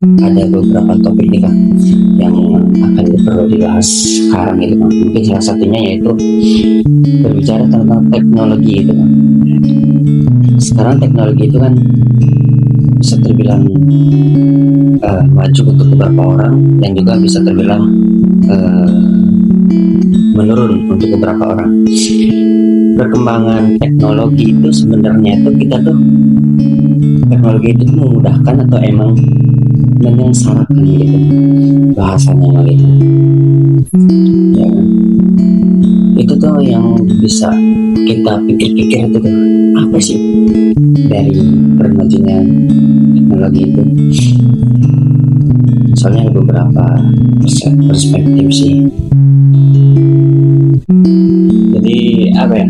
ada beberapa topik nih Kak yang akan perlu dibahas sekarang gitu Kak. Mungkin salah satunya yaitu berbicara tentang teknologi gitu Kak. Sekarang teknologi itu kan bisa terbilang maju untuk beberapa orang dan juga bisa terbilang menurun untuk beberapa orang. Perkembangan teknologi itu sebenarnya itu teknologi itu memudahkan atau emang menyengsarakan gitu bahasanya gitu ya kan? Itu tuh yang bisa kita pikir-pikir itu tuh apa sih dari permajuan teknologi itu. Soalnya ada beberapa perspektif sih. Jadi apa ya,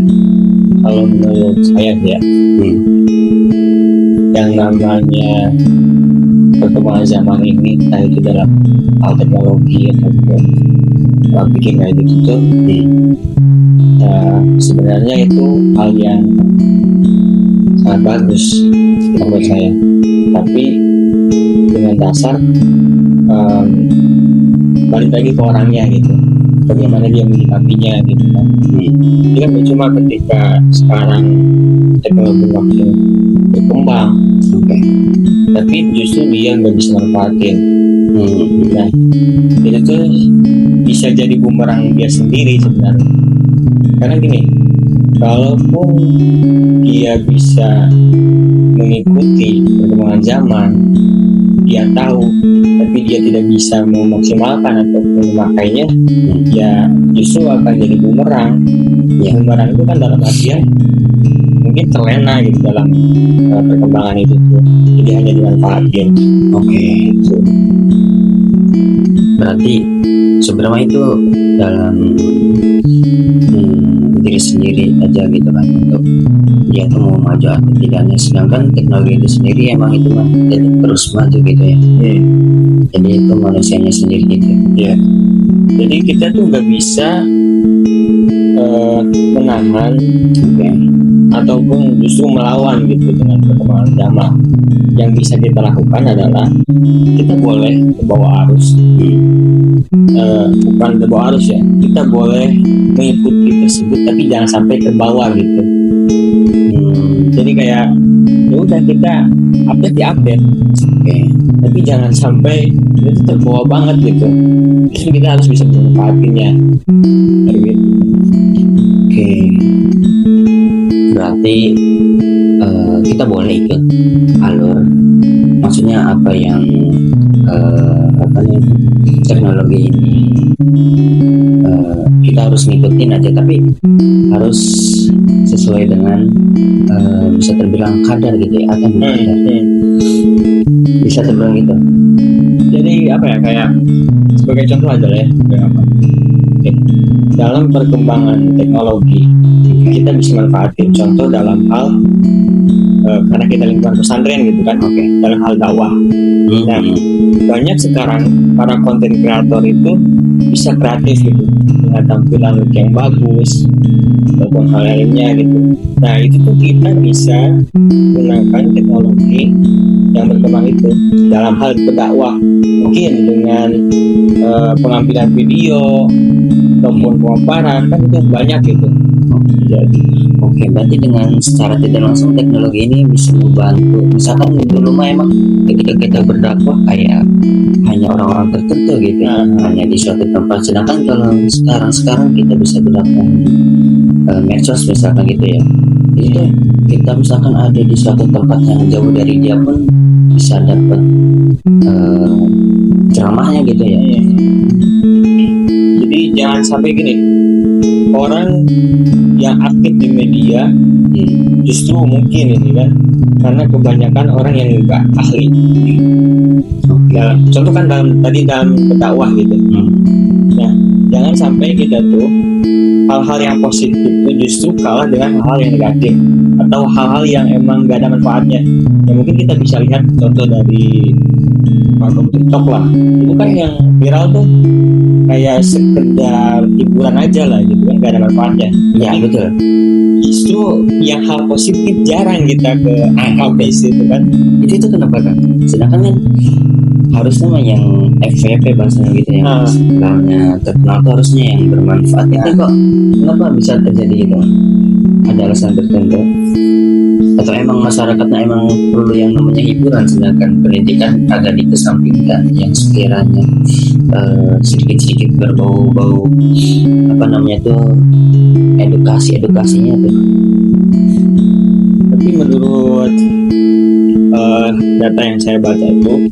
kalau menurut saya ya, yang namanya perkembangan zaman ini, entah itu dalam hal teknologi ataupun bikin kayak gitu tuh, sebenarnya itu hal yang sangat bagus menurut saya. Tapi dengan dasar balik lagi ke orangnya gitu, bagaimana dia menyikapinya gitu kan. Jadi kan cuma ketika sekarang teknologi makin berkembang, tapi justru dia nggak bisa manfaatin. Nah, itu tuh bisa jadi bumerang dia sendiri sebenarnya. Karena gini, kalaupun dia bisa mengikuti perkembangan zaman, dia tahu, tapi dia tidak bisa memaksimalkan atau memakainya, ya justru akan jadi bumerang. Bumerang itu kan dalam artian mungkin terlena gitu dalam perkembangan itu tuh, jadi hanya dimanfaatin. Gitu. Berarti sebenarnya itu dalam diri sendiri aja gitu kan, untuk dia tuh mau maju atau tidaknya. Sedangkan teknologi itu sendiri emang itu mah terus maju gitu ya. Jadi itu manusianya sendiri gitu ya. Jadi kita tuh nggak bisa menahan ataupun justru melawan gitu dengan perkembangan zaman. Yang bisa kita lakukan adalah kita boleh terbawa arus, bukan terbawa arus ya, kita boleh mengikuti tersebut tapi jangan sampai terbawa gitu. Jadi kayak ya udah, kita update tapi jangan sampai itu terbawa banget gitu. Justru kita harus bisa memanfaatkannya gitu. Berarti kita boleh ikut alur, maksudnya apa yang teknologi ini kita harus ngikutin aja, tapi harus sesuai dengan bisa terbilang kadar gitu ya, atau bisa terbilang gitu. Jadi apa ya, kayak sebagai contoh aja lah ya, dalam perkembangan teknologi kita bisa manfaatin contoh dalam hal karena kita lingkungan pesantren gitu kan, dalam hal dakwah. Nah, banyak sekarang para konten kreator itu bisa kreatif gitu dengan tampilan look yang bagus ataupun hal lainnya gitu. Nah, itu tuh kita bisa menggunakan teknologi yang berkembang itu dalam hal berdakwah, mungkin dengan pengambilan video ataupun pemaparan, kan itu banyak gitu. Berarti dengan secara tidak langsung teknologi ini bisa membantu. Misalkan dulu mah emang ketika kita berdakwah kayak hanya orang-orang tertentu gitu, hanya di suatu tempat. Sedangkan kalau sekarang kita bisa berdakwah di medsos misalkan gitu ya. Itu kita misalkan ada di suatu tempat yang jauh dari dia pun bisa dapat ceramahnya gitu ya. Jadi jangan sampai gini, orang yang aktif di media justru mungkin ini kan karena kebanyakan orang yang enggak ahli. Contoh kan dalam berdakwah gitu. Nah, jangan sampai kita tuh hal-hal yang positif itu justru kalah dengan hal-hal yang negatif atau hal-hal yang emang gak ada manfaatnya. Ya mungkin kita bisa lihat contoh dari TikTok lah. Itu kan yang viral tuh kayak sekedar hiburan aja lah gitu kan, gak ada manfaatnya. Ya betul. Justru yang hal positif jarang kita ke base itu kan. Itu kenapa kan? Sedangkan kan harusnya mah yang FVP bahasanya gitu yang Ah. istilahnya terkenal tuh harusnya yang bermanfaat. Itu kok kenapa bisa terjadi gitu? Ada alasan tertentu? Atau emang masyarakatnya emang perlu yang namanya hiburan, sedangkan pendidikan agak dikesampingkan yang sekiranya sedikit-sedikit berbau-bau apa namanya tuh edukasinya tuh. Tapi menurut data yang saya baca itu,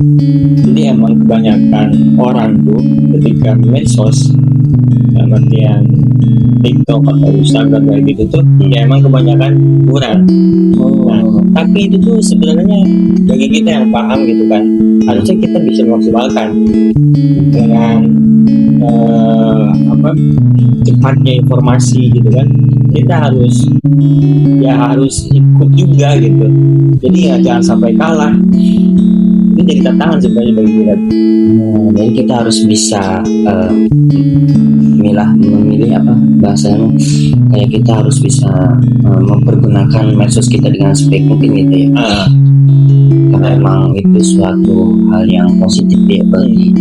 jadi emang kebanyakan orang tuh ketika medsos, dalam artian TikTok atau Instagram kayak gitu tuh, ya emang kebanyakan hiburan. Nah, tapi itu tuh sebenarnya bagi kita yang paham gitu kan, harusnya kita bisa memaksimalkan dengan cepatnya informasi gitu kan. Kita harus ikut juga gitu. Jadi ya jangan sampai kalah. Itu jadi tantangan sebenarnya bagi kita. Jadi kita harus bisa memilih apa bahasanya, kayak kita harus bisa mempergunakan medsos kita dengan sebaik mungkin gitu ya. Karena emang itu suatu hal yang positif ya bagi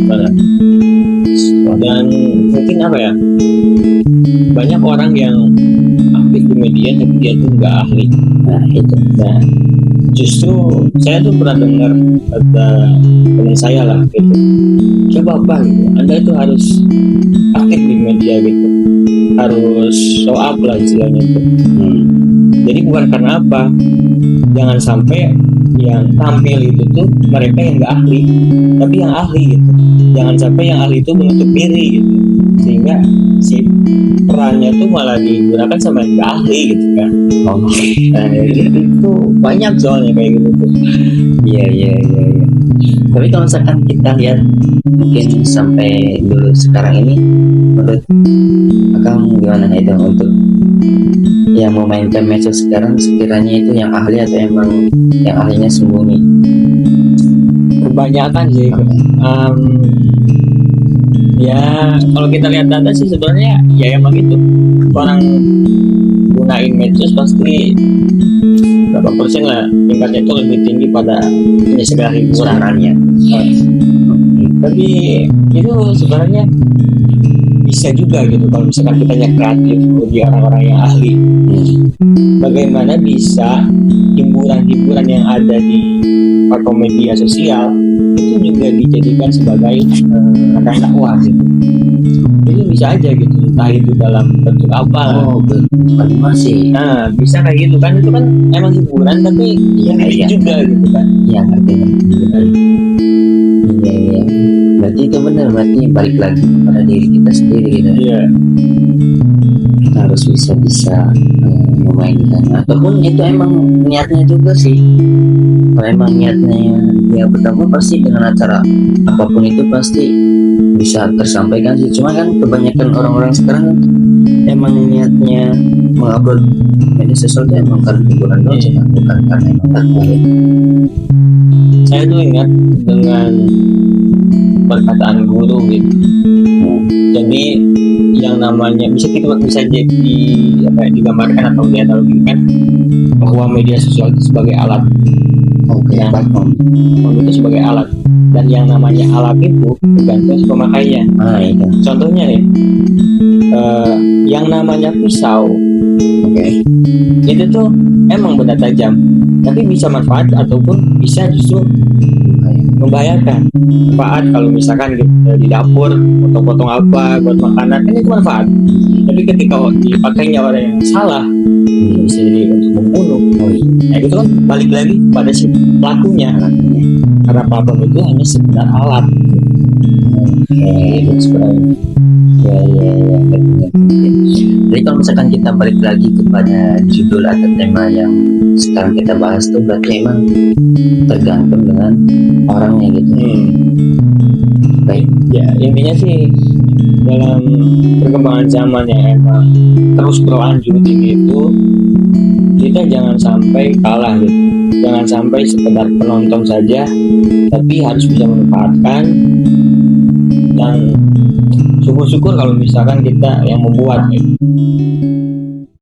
Dan mungkin apa ya, banyak orang yang aktif di media tapi dia tuh nggak ahli. nah itu. Nah, justru saya tuh pernah dengar kata teman saya lah gitu, coba Bang, Anda tuh harus aktif di media gitu, harus show up lah istilahnya tuh. Jadi bukan karena apa, jangan sampai yang tampil itu tuh mereka yang nggak ahli, tapi yang ahli gitu. Jangan sampai yang ahli itu menutup diri gitu, sehingga si perannya tuh malah digunakan sama yang nggak ahli gitu kan. Nah, itu banyak soalnya kayak gitu tuh. Iya. Tapi kalau misalkan kita lihat mungkin sampai dulu sekarang ini, menurut Akang gimana itu untuk yang memainkan medsos sekarang, sekiranya itu yang ahli atau emang yang ahlinya sembunyi? Kebanyakan sih. Ya kalau kita lihat data sih sebenarnya ya emang gitu, orang gunain medsos pasti berapa persen lah tingkatnya itu lebih tinggi pada ini segala hiburan. Suaranya. Tapi itu sebenarnya bisa juga gitu kalau misalkan kitanya kreatif bagi orang-orang yang ahli. Bagaimana bisa hiburan-hiburan yang ada di platform media sosial itu juga dijadikan sebagai dakwah gitu. Jadi bisa aja gitu, entah itu dalam bentuk apa. Masih. Nah, bisa kayak gitu kan, itu kan emang hiburan tapi Iya. juga gitu kan. Iya, ngerti. Iya. Berarti itu benar, berarti balik lagi pada diri kita sendiri gitu. Iya. Kita harus bisa memainkan, ataupun itu emang niatnya juga sih. Kalau emang niatnya ya pertama pasti dengan acara apapun itu pasti bisa tersampaikan sih. Cuma kan kebanyakan orang-orang sekarang kan emang niatnya mengupload media sosial itu emang karena hiburan doang sih, bukan karena emang tertarik. Saya tuh ingat dengan perkataan guru gitu. Jadi yang namanya bisa jadi digambarkan atau dianalogikan bahwa media sosial itu sebagai alat. Nah, platform itu sebagai alat, dan yang namanya alat itu tergantung pemakainya. Itu. Contohnya nih, yang namanya pisau, itu tuh emang benda tajam, tapi bisa manfaat ataupun bisa justru membahayakan. Manfaat kalau misalkan di dapur potong-potong apa buat makanan, kan itu manfaat. Tapi ketika dipakainya orang yang salah, bisa jadi untuk membunuh. Nah itu kan balik lagi pada si pelakunya, karena platform itu hanya sekedar alat. Itu sebenarnya. Ya. Jadi kalau misalkan kita balik lagi kepada judul atau tema yang sekarang kita bahas tuh, berarti emang tergantung dengan orangnya gitu. Baik. Ya intinya sih dalam perkembangan zaman yang emang terus berlanjut ini itu, kita jangan sampai kalah gitu. Jangan sampai sekedar penonton saja, tapi harus bisa memanfaatkan, dan syukur-syukur kalau misalkan kita yang membuat gitu.